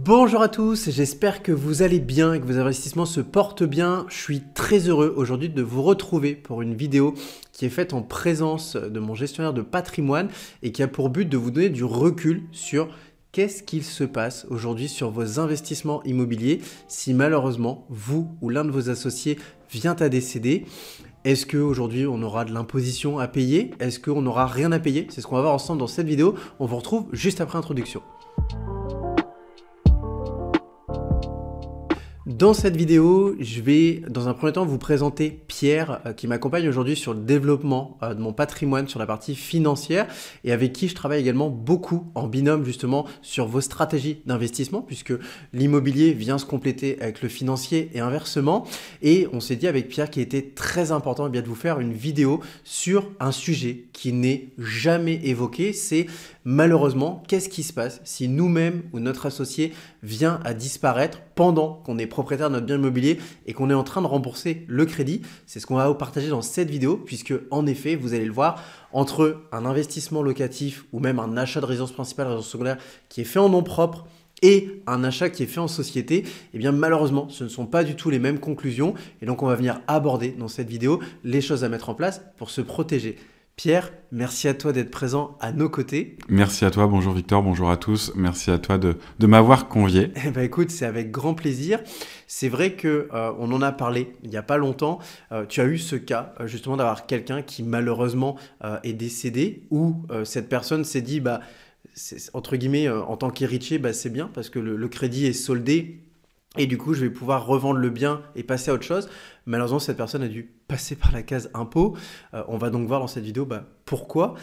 Bonjour à tous, j'espère que vous allez bien et que vos investissements se portent bien. Je suis très heureux aujourd'hui de vous retrouver pour une vidéo qui est faite en présence de mon gestionnaire de patrimoine et qui a pour but de vous donner du recul sur qu'est-ce qu'il se passe aujourd'hui sur vos investissements immobiliers si malheureusement vous ou l'un de vos associés vient à décéder. Est-ce qu'aujourd'hui on aura de l'imposition à payer? Est-ce qu'on n'aura rien à payer? C'est ce qu'on va voir ensemble dans cette vidéo. On vous retrouve juste après l'introduction. Dans cette vidéo, je vais dans un premier temps vous présenter Pierre qui m'accompagne aujourd'hui sur le développement de mon patrimoine sur la partie financière et avec qui je travaille également beaucoup en binôme justement sur vos stratégies d'investissement puisque l'immobilier vient se compléter avec le financier et inversement. Et on s'est dit avec Pierre qu'il était très important de vous faire une vidéo sur un sujet qui n'est jamais évoqué, c'est malheureusement qu'est-ce qui se passe si nous-mêmes ou notre associé vient à disparaître pendant qu'on est propriétaire de notre bien immobilier et qu'on est en train de rembourser le crédit. C'est ce qu'on va vous partager dans cette vidéo puisque en effet, vous allez le voir, entre un investissement locatif ou même un achat de résidence principale, résidence secondaire qui est fait en nom propre et un achat qui est fait en société, eh bien malheureusement, ce ne sont pas du tout les mêmes conclusions. Et donc, on va venir aborder dans cette vidéo les choses à mettre en place pour se protéger. Pierre, merci à toi d'être présent à nos côtés. Merci à toi, bonjour Victor, bonjour à tous. Merci à toi de m'avoir convié. Eh ben écoute, c'est avec grand plaisir. C'est vrai que on en a parlé il n'y a pas longtemps. Tu as eu ce cas justement d'avoir quelqu'un qui malheureusement est décédé ou cette personne s'est dit, entre guillemets, en tant qu'héritier, c'est bien parce que le crédit est soldé. Et du coup, je vais pouvoir revendre le bien et passer à autre chose. Malheureusement, cette personne a dû passer par la case impôt. On va donc voir dans cette vidéo pourquoi.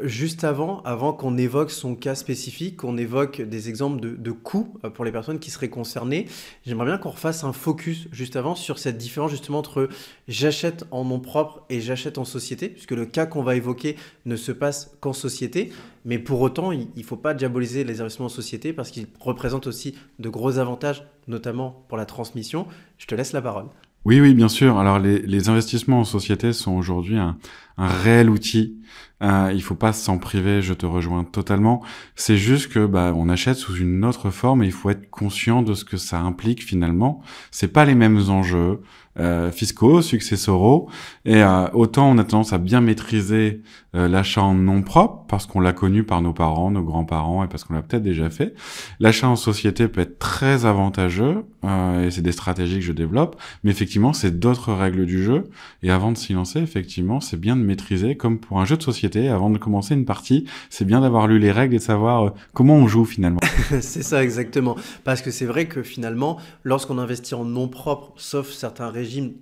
Juste avant qu'on évoque son cas spécifique, qu'on évoque des exemples de coûts pour les personnes qui seraient concernées, j'aimerais bien qu'on refasse un focus juste avant sur cette différence justement entre j'achète en nom propre et j'achète en société, puisque le cas qu'on va évoquer ne se passe qu'en société. Mais pour autant, il ne faut pas diaboliser les investissements en société parce qu'ils représentent aussi de gros avantages, notamment pour la transmission. Je te laisse la parole. Oui, bien sûr. Alors, les investissements en société sont aujourd'hui un réel outil. Il faut pas s'en priver, je te rejoins totalement. C'est juste que on achète sous une autre forme et il faut être conscient de ce que ça implique finalement. C'est pas les mêmes enjeux fiscaux, successoraux, et autant on a tendance à bien maîtriser l'achat en nom propre parce qu'on l'a connu par nos parents, nos grands-parents et parce qu'on l'a peut-être déjà fait. L'achat en société peut être très avantageux et c'est des stratégies que je développe, mais effectivement c'est d'autres règles du jeu et avant de s'y lancer, effectivement c'est bien de maîtriser, comme pour un jeu de société, avant de commencer une partie, c'est bien d'avoir lu les règles et de savoir comment on joue finalement. C'est ça exactement, parce que c'est vrai que finalement, lorsqu'on investit en nom propre, sauf certains régimes,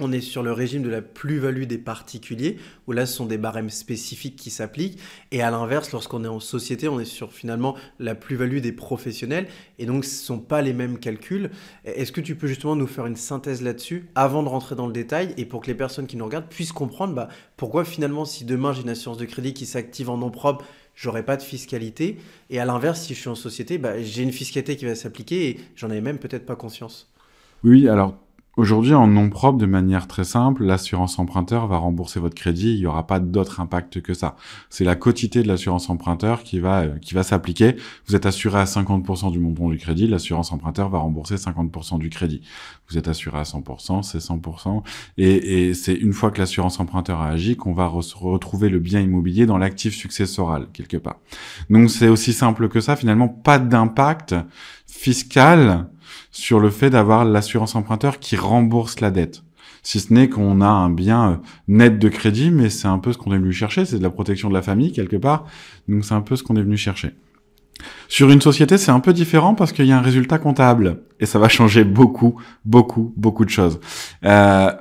on est sur le régime de la plus-value des particuliers, où là, ce sont des barèmes spécifiques qui s'appliquent. Et à l'inverse, lorsqu'on est en société, on est sur finalement la plus-value des professionnels. Et donc, ce ne sont pas les mêmes calculs. Est-ce que tu peux justement nous faire une synthèse là-dessus, avant de rentrer dans le détail, et pour que les personnes qui nous regardent puissent comprendre pourquoi finalement, si demain, j'ai une assurance de crédit qui s'active en nom propre, j'aurai pas de fiscalité. Et à l'inverse, si je suis en société, j'ai une fiscalité qui va s'appliquer et j'en avais même peut-être pas conscience. Oui, alors aujourd'hui, en nom propre, de manière très simple, l'assurance emprunteur va rembourser votre crédit. Il n'y aura pas d'autre impact que ça. C'est la quotité de l'assurance emprunteur qui va s'appliquer. Vous êtes assuré à 50% du montant du crédit. L'assurance emprunteur va rembourser 50% du crédit. Vous êtes assuré à 100%, c'est 100%. Et c'est une fois que l'assurance emprunteur a agi qu'on va retrouver le bien immobilier dans l'actif successoral, quelque part. Donc, c'est aussi simple que ça. Finalement, pas d'impact fiscal sur le fait d'avoir l'assurance emprunteur qui rembourse la dette. Si ce n'est qu'on a un bien net de crédit, mais c'est un peu ce qu'on est venu chercher, c'est de la protection de la famille quelque part, donc c'est un peu ce qu'on est venu chercher. Sur une société, c'est un peu différent parce qu'il y a un résultat comptable et ça va changer beaucoup de choses.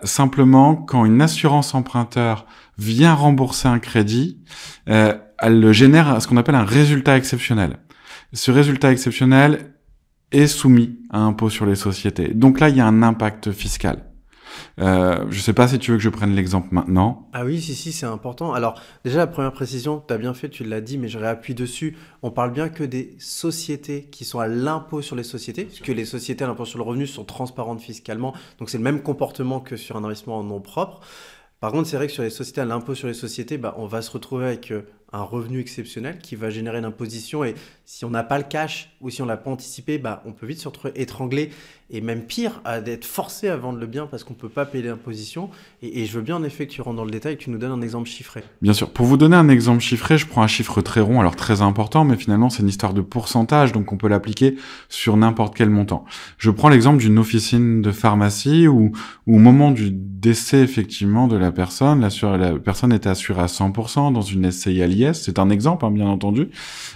Simplement, quand une assurance emprunteur vient rembourser un crédit, elle génère ce qu'on appelle un résultat exceptionnel. Ce résultat exceptionnel est soumis à impôt sur les sociétés. Donc là, il y a un impact fiscal. Je sais pas si tu veux que je prenne l'exemple maintenant. Ah oui, si, c'est important. Alors, déjà, la première précision, tu as bien fait, tu l'as dit, mais je réappuie dessus. On parle bien que des sociétés qui sont à l'impôt sur les sociétés, puisque les sociétés à l'impôt sur le revenu sont transparentes fiscalement, donc c'est le même comportement que sur un investissement en nom propre. Par contre, c'est vrai que sur les sociétés à l'impôt sur les sociétés, on va se retrouver avec un revenu exceptionnel qui va générer une imposition. Et si on n'a pas le cash ou si on l'a pas anticipé, bah, on peut vite se retrouver étranglé et même pire, d'être forcé à vendre le bien parce qu'on peut pas payer l'imposition. Et je veux bien en effet que tu rentres dans le détail et que tu nous donnes un exemple chiffré. Bien sûr. Pour vous donner un exemple chiffré, je prends un chiffre très rond, alors très important, mais finalement c'est une histoire de pourcentage, donc on peut l'appliquer sur n'importe quel montant. Je prends l'exemple d'une officine de pharmacie où au moment du décès effectivement de la personne, la personne était assurée à 100% dans une SCI à l'IS, c'est un exemple bien entendu,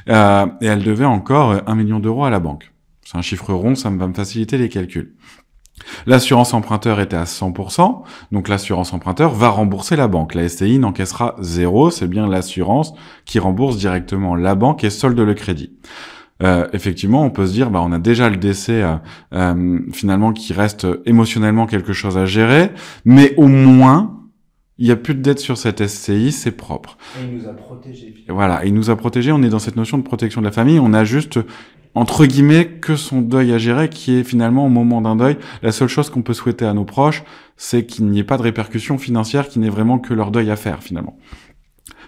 et elle devait encore 1 million d'euros à la banque. C'est un chiffre rond, ça va me faciliter les calculs. L'assurance emprunteur était à 100%, donc l'assurance emprunteur va rembourser la banque. La SCI n'encaissera 0, c'est bien l'assurance qui rembourse directement la banque et solde le crédit. Effectivement, on peut se dire, on a déjà le décès finalement qui reste émotionnellement quelque chose à gérer, mais au moins il n'y a plus de dette sur cette SCI, c'est propre. Et il nous a protégés. Voilà, il nous a protégés, on est dans cette notion de protection de la famille, on a juste entre guillemets que son deuil à gérer, qui est finalement au moment d'un deuil, la seule chose qu'on peut souhaiter à nos proches, c'est qu'il n'y ait pas de répercussions financières, qui n'ait vraiment que leur deuil à faire finalement.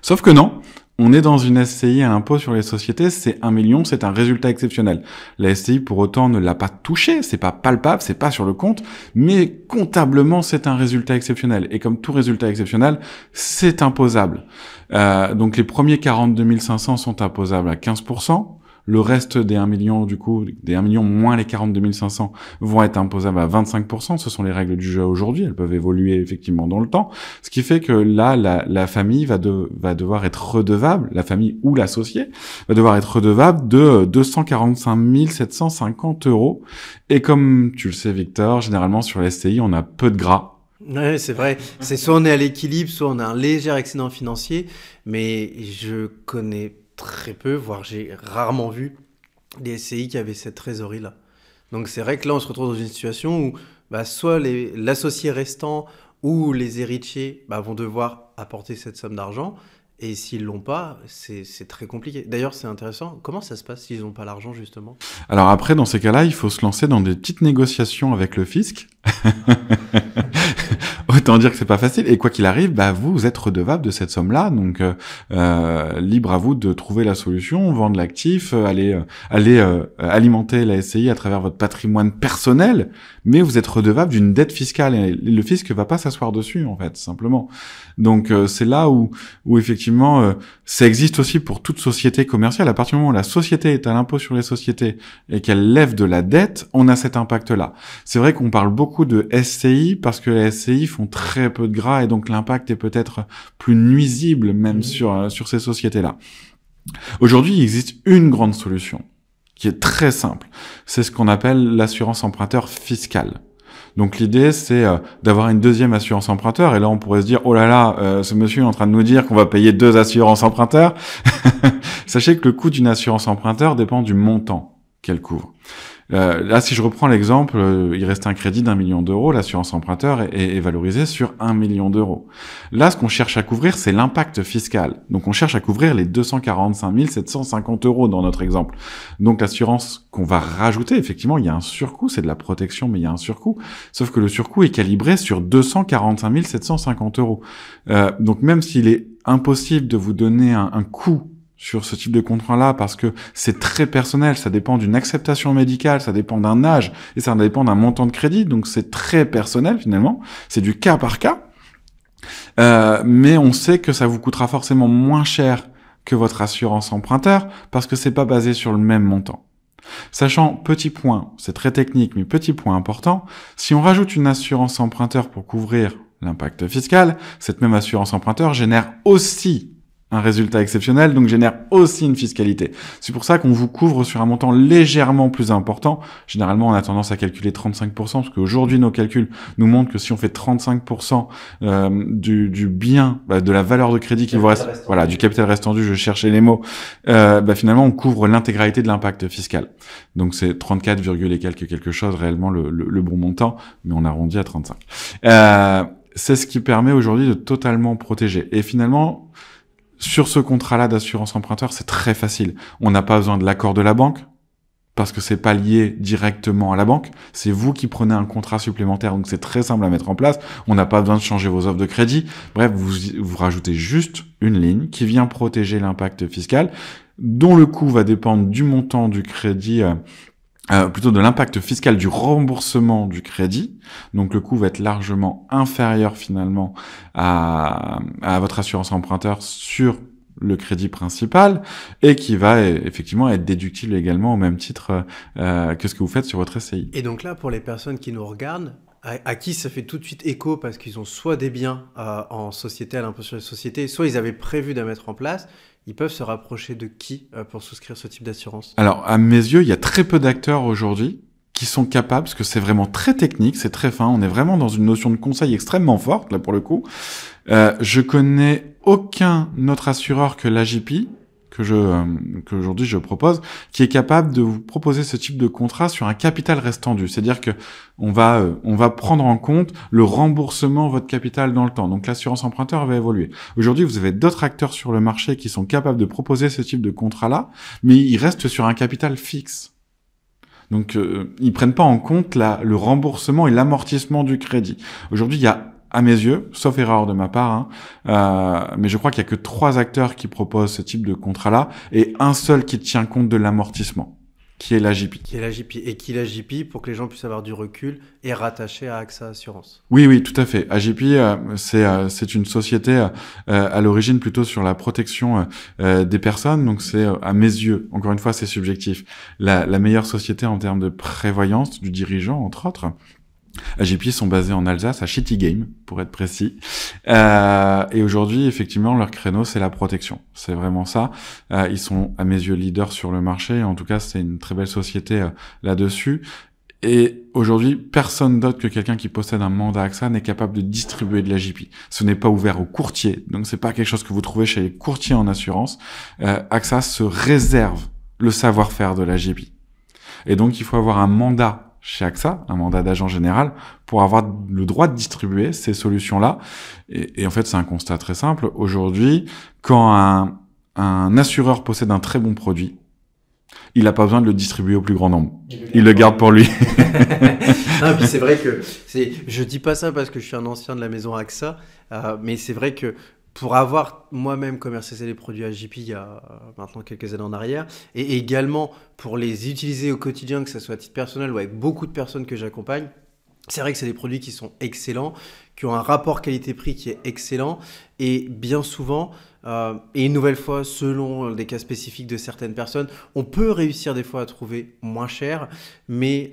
Sauf que non, on est dans une SCI à l'impôt sur les sociétés, c'est 1 million, c'est un résultat exceptionnel. La SCI pour autant ne l'a pas touché, c'est pas palpable, c'est pas sur le compte, mais comptablement c'est un résultat exceptionnel. Et comme tout résultat exceptionnel, c'est imposable. Donc les premiers 42 500 sont imposables à 15%. Le reste des 1 million, du coup, des 1 million moins les 42 500 vont être imposables à 25%. Ce sont les règles du jeu aujourd'hui. Elles peuvent évoluer effectivement dans le temps. Ce qui fait que là, la famille va devoir être redevable, la famille ou l'associé va devoir être redevable de 245 750 euros. Et comme tu le sais, Victor, généralement sur la SCI, on a peu de gras. Ouais, c'est vrai. C'est soit on est à l'équilibre, soit on a un léger accident financier. Mais je connais très peu, voire j'ai rarement vu des SCI qui avaient cette trésorerie-là. Donc c'est vrai que là, on se retrouve dans une situation où soit l'associé restant ou les héritiers vont devoir apporter cette somme d'argent. Et s'ils l'ont pas, c'est très compliqué. D'ailleurs, c'est intéressant. Comment ça se passe s'ils n'ont pas l'argent, justement ? Alors après, dans ces cas-là, il faut se lancer dans des petites négociations avec le fisc. Autant dire que c'est pas facile. Et quoi qu'il arrive, vous êtes redevable de cette somme-là. Donc, libre à vous de trouver la solution, vendre l'actif, aller alimenter la SCI à travers votre patrimoine personnel. Mais vous êtes redevable d'une dette fiscale. Et le fisc va pas s'asseoir dessus, en fait, simplement. Donc, c'est là où effectivement, ça existe aussi pour toute société commerciale. À partir du moment où la société est à l'impôt sur les sociétés et qu'elle lève de la dette, on a cet impact-là. C'est vrai qu'on parle beaucoup de SCI parce que les SCI font très peu de gras et donc l'impact est peut-être plus nuisible même sur ces sociétés-là. Aujourd'hui, il existe une grande solution qui est très simple. C'est ce qu'on appelle l'assurance emprunteur fiscale. Donc l'idée, c'est d'avoir une deuxième assurance emprunteur. Et là, on pourrait se dire, oh là là, ce monsieur est en train de nous dire qu'on va payer 2 assurances emprunteurs. Sachez que le coût d'une assurance emprunteur dépend du montant qu'elle couvre. Là, si je reprends l'exemple, il reste un crédit d'1 million d'euros, l'assurance emprunteur est valorisée sur 1 million d'euros. Là, ce qu'on cherche à couvrir, c'est l'impact fiscal. Donc, on cherche à couvrir les 245 750 euros dans notre exemple. Donc, l'assurance qu'on va rajouter, effectivement, il y a un surcoût, c'est de la protection, mais il y a un surcoût. Sauf que le surcoût est calibré sur 245 750 euros. Donc, même s'il est impossible de vous donner un coût sur ce type de contrat-là, parce que c'est très personnel, ça dépend d'une acceptation médicale, ça dépend d'un âge, et ça dépend d'un montant de crédit, donc c'est très personnel finalement, c'est du cas par cas, mais on sait que ça vous coûtera forcément moins cher que votre assurance emprunteur, parce que c'est pas basé sur le même montant. Sachant, petit point, c'est très technique, mais petit point important, si on rajoute une assurance emprunteur pour couvrir l'impact fiscal, cette même assurance emprunteur génère aussi un résultat exceptionnel, donc génère aussi une fiscalité. C'est pour ça qu'on vous couvre sur un montant légèrement plus important. Généralement, on a tendance à calculer 35%, parce qu'aujourd'hui, nos calculs nous montrent que si on fait 35% du bien, de la valeur de crédit qui vous reste, voilà, du capital restendu, je cherchais les mots, finalement, on couvre l'intégralité de l'impact fiscal. Donc, c'est 34, et quelque chose, réellement le bon montant, mais on arrondit à 35. C'est ce qui permet aujourd'hui de totalement protéger. Et finalement, sur ce contrat-là d'assurance emprunteur, c'est très facile. On n'a pas besoin de l'accord de la banque parce que c'est pas lié directement à la banque. C'est vous qui prenez un contrat supplémentaire, donc c'est très simple à mettre en place. On n'a pas besoin de changer vos offres de crédit. Bref, vous rajoutez juste une ligne qui vient protéger l'impact fiscal, dont le coût va dépendre du montant du crédit, plutôt de l'impact fiscal du remboursement du crédit. Donc le coût va être largement inférieur finalement à votre assurance emprunteur sur le crédit principal, et qui va effectivement être déductible également au même titre que ce que vous faites sur votre SCI. Et donc là, pour les personnes qui nous regardent, à qui ça fait tout de suite écho parce qu'ils ont soit des biens en société, à l'impôt sur les sociétés, soit ils avaient prévu de mettre en place, ils peuvent se rapprocher de qui pour souscrire ce type d'assurance? Alors, à mes yeux, il y a très peu d'acteurs aujourd'hui qui sont capables, parce que c'est vraiment très technique, c'est très fin, on est vraiment dans une notion de conseil extrêmement forte, là, pour le coup. Je connais aucun autre assureur que l'AJP, qu'aujourd'hui je propose, qui est capable de vous proposer ce type de contrat sur un capital restant dû. C'est-à-dire que on va prendre en compte le remboursement de votre capital dans le temps. Donc l'assurance emprunteur va évoluer. Aujourd'hui, vous avez d'autres acteurs sur le marché qui sont capables de proposer ce type de contrat-là, mais ils restent sur un capital fixe. Donc ils prennent pas en compte le remboursement et l'amortissement du crédit. Aujourd'hui, il y a, à mes yeux, sauf erreur de ma part, mais je crois qu'il y a que 3 acteurs qui proposent ce type de contrat-là, et un seul qui tient compte de l'amortissement, qui est l'AJP. Et qui l'AJP, pour que les gens puissent avoir du recul, est rattaché à AXA Assurance. Oui, tout à fait. AJP, c'est une société à l'origine plutôt sur la protection des personnes. Donc c'est, à mes yeux, encore une fois, c'est subjectif, la meilleure société en termes de prévoyance du dirigeant, entre autres. AJP sont basés en Alsace, à Schittigheim, pour être précis. Et aujourd'hui, effectivement, leur créneau, c'est la protection. C'est vraiment ça. Ils sont, à mes yeux, leaders sur le marché. En tout cas, c'est une très belle société là-dessus. Et aujourd'hui, personne d'autre que quelqu'un qui possède un mandat AXA n'est capable de distribuer de l'AJP. Ce n'est pas ouvert aux courtiers. Donc, c'est pas quelque chose que vous trouvez chez les courtiers en assurance. AXA se réserve le savoir-faire de l'AJP. Et donc, il faut avoir un mandat chez AXA, un mandat d'agent général, pour avoir le droit de distribuer ces solutions-là. Et en fait, c'est un constat très simple. Aujourd'hui, quand un assureur possède un très bon produit, il n'a pas besoin de le distribuer au plus grand nombre. Il le garde pour lui. Non, puis c'est vrai que je dis pas ça parce que je suis un ancien de la maison AXA, mais c'est vrai que pour avoir moi-même commercialisé les produits AJP il y a maintenant quelques années en arrière, et également pour les utiliser au quotidien, que ce soit à titre personnel ou avec beaucoup de personnes que j'accompagne, c'est vrai que c'est des produits qui sont excellents, qui ont un rapport qualité-prix qui est excellent, et bien souvent, et une nouvelle fois, selon des cas spécifiques de certaines personnes, on peut réussir des fois à trouver moins cher, mais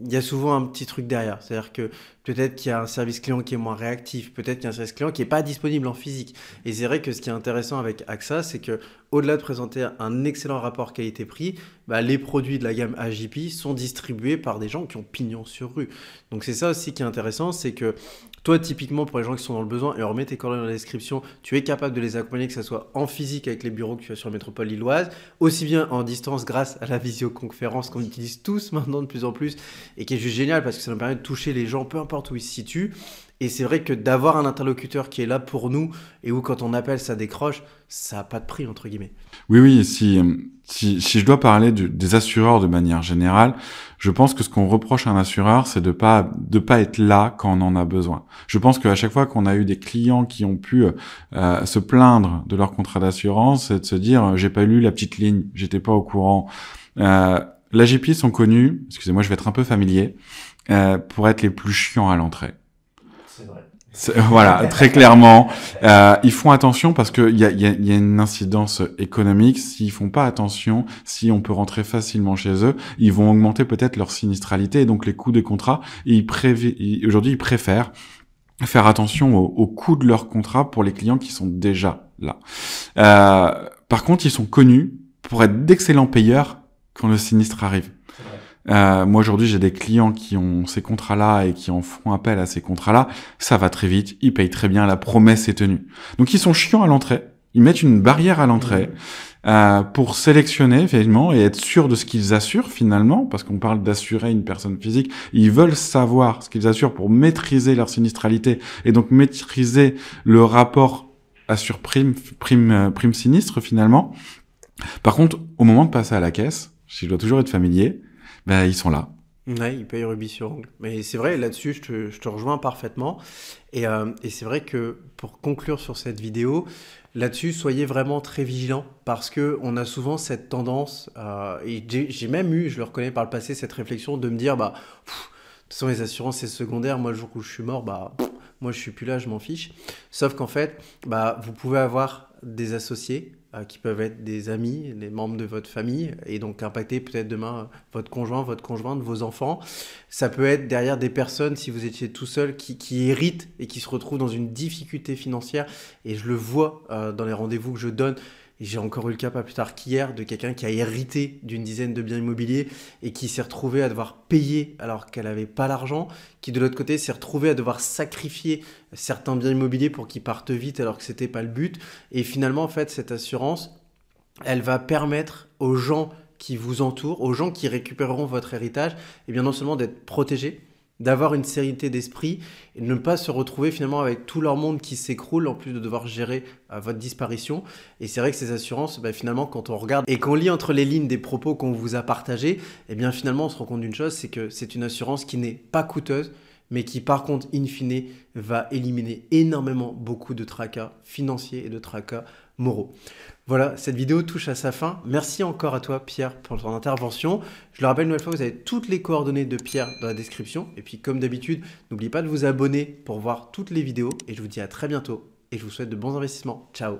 il y a souvent un petit truc derrière. C'est-à-dire que peut-être qu'il y a un service client qui est moins réactif, peut-être qu'il y a un service client qui n'est pas disponible en physique. Et c'est vrai que ce qui est intéressant avec AXA, c'est que au-delà de présenter un excellent rapport qualité-prix, les produits de la gamme AJP sont distribués par des gens qui ont pignon sur rue. Donc c'est ça aussi qui est intéressant, c'est que toi, typiquement, pour les gens qui sont dans le besoin, et on remet tes coordonnées dans la description, tu es capable de les accompagner, que ce soit en physique avec les bureaux que tu as sur la métropole lilloise, aussi bien en distance grâce à la visioconférence qu'on utilise tous maintenant de plus en plus, et qui est juste génial parce que ça nous permet de toucher les gens peu importe où ils se situent. Et c'est vrai que d'avoir un interlocuteur qui est là pour nous, et où quand on appelle, ça décroche, ça n'a pas de prix, entre guillemets. Oui, si je dois parler des assureurs de manière générale, je pense que ce qu'on reproche à un assureur, c'est de pas être là quand on en a besoin. Je pense qu'à chaque fois qu'on a eu des clients qui ont pu se plaindre de leur contrat d'assurance, c'est de se dire j'ai pas lu la petite ligne, j'étais pas au courant. L'AJP sont connus, excusez-moi, je vais être un peu familier, pour être les plus chiants à l'entrée. C'est vrai. Voilà, très clairement, ils font attention parce que il y a une incidence économique. S'ils font pas attention, si on peut rentrer facilement chez eux, ils vont augmenter peut-être leur sinistralité et donc les coûts des contrats. Et aujourd'hui, ils préfèrent faire attention au coût de leur contrat pour les clients qui sont déjà là. Par contre, ils sont connus pour être d'excellents payeurs quand le sinistre arrive. Moi aujourd'hui j'ai des clients qui ont ces contrats-là et qui en font appel à ces contrats-là, ça va très vite, ils payent très bien, la promesse est tenue. Donc ils sont chiants à l'entrée, ils mettent une barrière à l'entrée pour sélectionner effectivement et être sûr de ce qu'ils assurent finalement, parce qu'on parle d'assurer une personne physique, ils veulent savoir ce qu'ils assurent pour maîtriser leur sinistralité et donc maîtriser le rapport assure-prime, prime sinistre finalement. Par contre, au moment de passer à la caisse, si je dois toujours être familier, ben, ils sont là. Ouais, il paye rubis sur ongle. Mais c'est vrai, là-dessus, je te rejoins parfaitement. Et c'est vrai que pour conclure sur cette vidéo, là-dessus, soyez vraiment très vigilants parce que on a souvent cette tendance, et j'ai même eu, je le reconnais par le passé, cette réflexion de me dire, bah, de toute façon, les assurances, c'est secondaire. Moi, le jour où je suis mort, bah, moi, je suis plus là, je m'en fiche. Sauf qu'en fait, bah, vous pouvez avoir des associés qui peuvent être des amis, des membres de votre famille, et donc impacter peut-être demain votre conjoint, votre conjointe, vos enfants. Ça peut être derrière des personnes, si vous étiez tout seul, qui héritent et qui se retrouvent dans une difficulté financière. Et je le vois dans les rendez-vous que je donne. Et j'ai encore eu le cas pas plus tard qu'hier de quelqu'un qui a hérité d'une dizaine de biens immobiliers et qui s'est retrouvé à devoir payer alors qu'elle n'avait pas l'argent, qui de l'autre côté s'est retrouvé à devoir sacrifier certains biens immobiliers pour qu'ils partent vite alors que c'était pas le but. Et finalement, en fait, cette assurance, elle va permettre aux gens qui vous entourent, aux gens qui récupéreront votre héritage, et bien non seulement d'être protégés, d'avoir une sérénité d'esprit et de ne pas se retrouver finalement avec tout leur monde qui s'écroule en plus de devoir gérer votre disparition. Et c'est vrai que ces assurances, bah, finalement, quand on regarde et qu'on lit entre les lignes des propos qu'on vous a partagés, et bien finalement on se rend compte d'une chose, c'est que c'est une assurance qui n'est pas coûteuse, mais qui par contre, in fine, va éliminer énormément beaucoup de tracas financiers et de tracas moraux. Voilà, cette vidéo touche à sa fin. Merci encore à toi, Pierre, pour ton intervention. Je le rappelle une nouvelle fois, vous avez toutes les coordonnées de Pierre dans la description. Et puis, comme d'habitude, n'oubliez pas de vous abonner pour voir toutes les vidéos. Et je vous dis à très bientôt. Et je vous souhaite de bons investissements. Ciao!